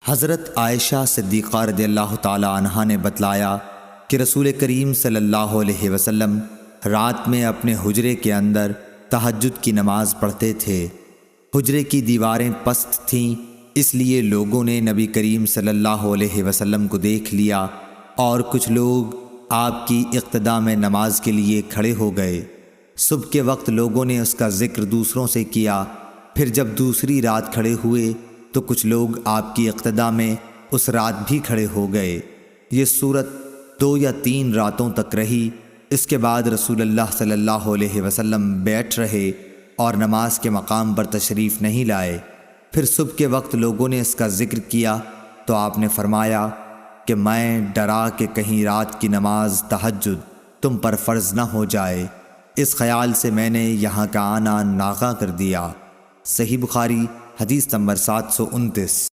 حضرت عائشہ صدیقہ رضی اللہ تعالی عنہا نے بتلایا کہ رسول کریم صلی اللہ علیہ وسلم رات میں اپنے حجرے کے اندر تہجد کی نماز پڑھتے تھے۔ حجرے کی دیواریں پست تھیں، اس لیے لوگوں نے نبی کریم صلی اللہ علیہ وسلم کو دیکھ لیا اور کچھ لوگ آپ کی اقتداء میں نماز کے لیے کھڑے ہو گئے۔ صبح کے وقت لوگوں نے اس کا ذکر دوسروں سے کیا، پھر جب دوسری رات کھڑے ہوئے تو کچھ لوگ آپ کی اقتداء میں اس رات بھی کھڑے ہو گئے۔ یہ صورت 2 یا 3 راتوں تک رہی۔ اس کے بعد رسول اللہ صلی اللہ علیہ وسلم بیٹھ رہے اور نماز کے مقام پر تشریف نہیں لائے۔ پھر صبح کے وقت لوگوں نے اس کا ذکر کیا تو آپ نے فرمایا کہ میں ڈرا کہ کہیں رات کی نماز تہجد تم پر فرض نہ ہو جائے، اس خیال سے میں نے یہاں کا آنا ناغہ کر دیا۔ صحیح بخاری حدیث نمبر 729۔